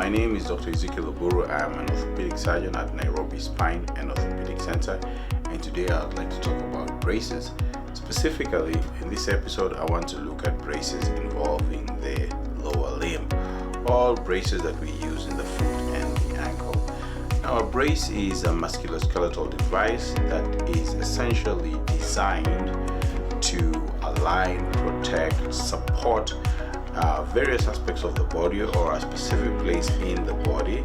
My name is Dr. Ezekiel Oburu. I am an orthopedic surgeon at Nairobi Spine and Orthopedic Center, and today I would like to talk about braces. Specifically, in this episode, I want to look at braces involving the lower limb, all braces that we use in the foot and the ankle. Now, a brace is a musculoskeletal device that is essentially designed to align, protect, support various aspects of the body or a specific place in the body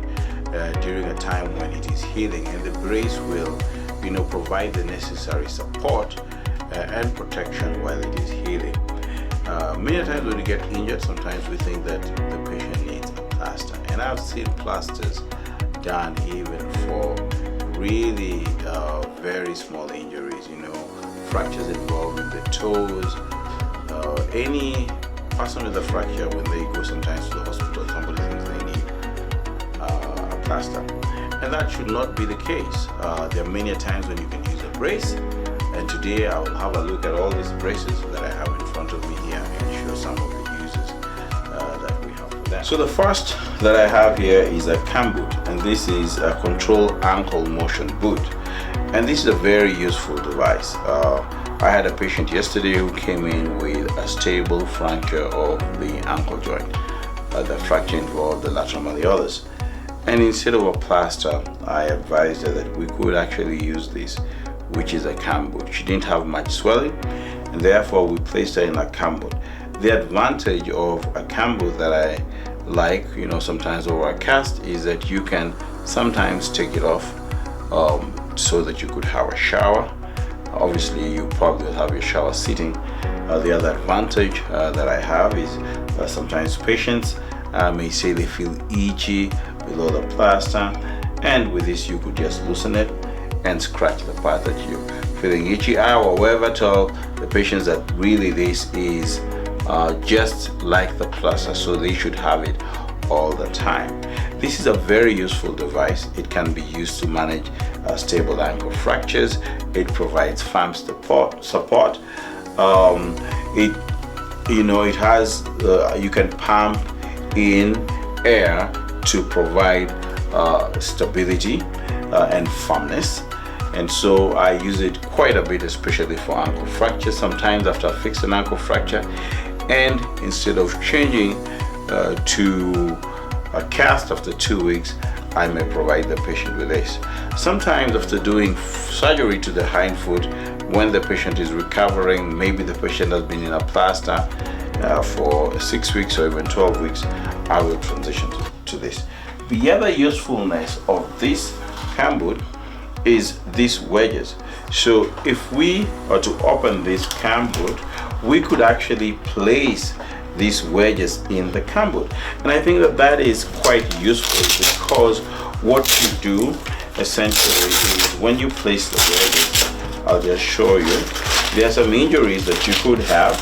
during a time when it is healing, and the brace will provide the necessary support and protection while it is healing. Many times when you get injured, sometimes we think that the patient needs a plaster, and I've seen plasters done even for really very small injuries, fractures involving the toes, any person with a fracture. When they go sometimes to the hospital, somebody thinks they need a plaster, and that should not be the case. There are many times when you can use a brace, and today I will have a look at all these braces that I have in front of me here and show some of the uses that we have for them. So the first that I have here is a cam boot, and this is a control ankle motion boot, and this is a very useful device. I had a patient yesterday who came in with a stable fracture of the ankle joint. The fracture involved the lateral malleolus, and instead of a plaster, I advised her that we could actually use this, which is a cam boot. She didn't have much swelling, and therefore we placed her in a cam boot. The advantage of a cam boot that I like, sometimes over a cast, is that you can sometimes take it off so that you could have a shower. Obviously, you probably will have your shower sitting. The other advantage that I have is sometimes patients may say they feel itchy below the plaster, and with this you could just loosen it and scratch the part that you're feeling itchy. I, however, tell the patients that really this is just like the plaster, so they should have it all the time. This is a very useful device. It can be used to manage stable ankle fractures. It provides firm support. It has you can pump in air to provide stability and firmness, and so I use it quite a bit, especially for ankle fractures. Sometimes after I fix an ankle fracture, and instead of changing to a cast after 2 weeks, I may provide the patient with this. Sometimes after doing surgery to the hind foot, when the patient is recovering, maybe the patient has been in a plaster for 6 weeks or even 12 weeks, I will transition to this. The other usefulness of this cam boot is these wedges. So if we are to open this cam boot, we could actually place these wedges in the cam boot, and I think that is quite useful, because what you do essentially is when you place the wedges, I'll just show you, there are some injuries that you could have,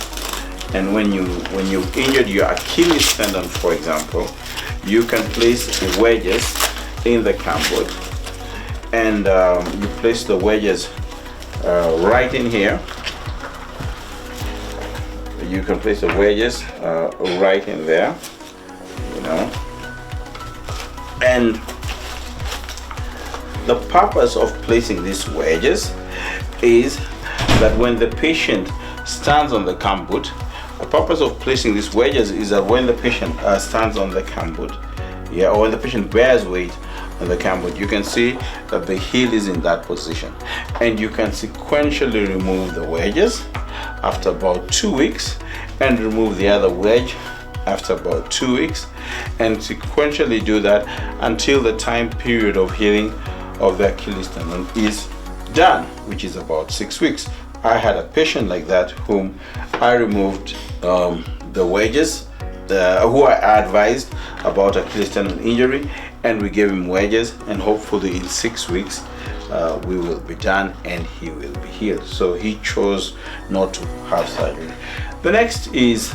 and when you injured your Achilles tendon, for example, you can place the wedges in the cam boot, and you place the wedges right in here. You can place the wedges right in there, and the purpose of placing these wedges is that when the patient stands on the cam boot, the purpose of placing these wedges is that when the patient stands on the cam boot, or when the patient bears weight on the cam boot, you can see that the heel is in that position, and you can sequentially remove the wedges after about 2 weeks, and remove the other wedge after about 2 weeks, and sequentially do that until the time period of healing of the Achilles tendon is done, which is about 6 weeks. I had a patient like that whom I removed the wedges, who I advised about Achilles tendon injury, and we gave him wedges, and hopefully in 6 weeks we will be done and he will be healed. So he chose not to have surgery. The next is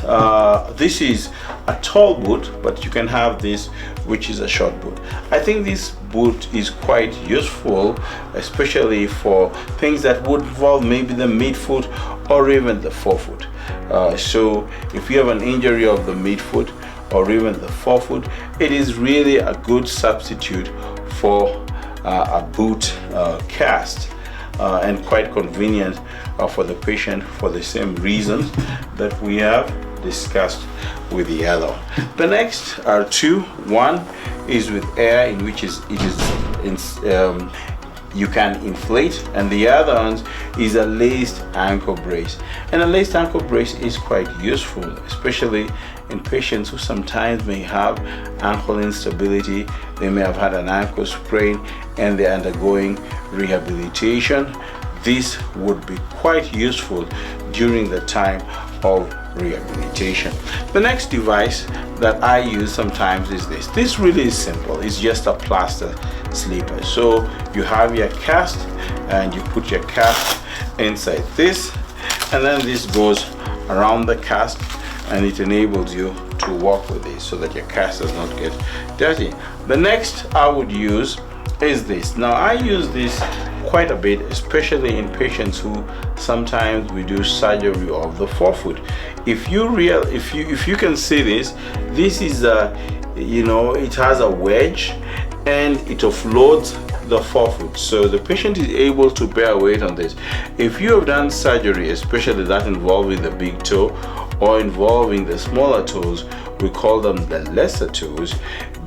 this is a tall boot, but you can have this, which is a short boot. I think this boot is quite useful, especially for things that would involve maybe the midfoot or even the forefoot. So if you have an injury of the midfoot, or even the forefoot, it is really a good substitute for a boot cast, and quite convenient for the patient for the same reasons that we have discussed with the other one. The next are two. One is with air, in which you can inflate, and the other one is a laced ankle brace. And a laced ankle brace is quite useful, especially in patients who sometimes may have ankle instability. They may have had an ankle sprain and they're undergoing rehabilitation. This would be quite useful during the time of rehabilitation. The next device that I use sometimes is this. This really is simple. It's just a plaster sleeper. So you have your cast and you put your cast inside this, and then this goes around the cast, and it enables you to walk with it so that your cast does not get dirty. The next I would use is this. Now I use this quite a bit, especially in patients who sometimes we do surgery of the forefoot. If you can see this is it has a wedge and it offloads the forefoot, so the patient is able to bear weight on this. If you have done surgery, especially that involving the big toe or involving the smaller toes, we call them the lesser toes,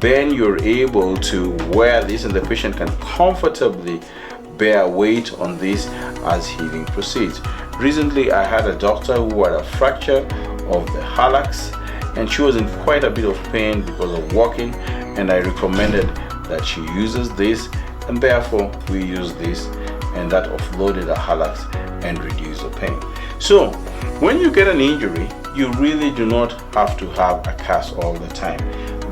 then you're able to wear this and the patient can comfortably bear weight on this as healing proceeds. Recently I had a doctor who had a fracture of the hallux, and she was in quite a bit of pain because of walking, and I recommended that she uses this, and therefore we use this, and that offloaded the hallux and reduced the pain. So when you get an injury, you really do not have to have a cast all the time.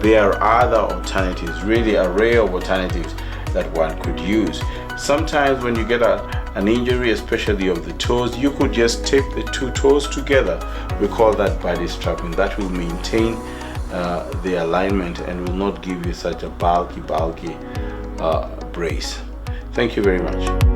There are other alternatives, really an array of alternatives that one could use. Sometimes when you get an injury, especially of the toes, you could just tape the two toes together. We call that body strapping. That will maintain the alignment and will not give you such a bulky brace. Thank you very much.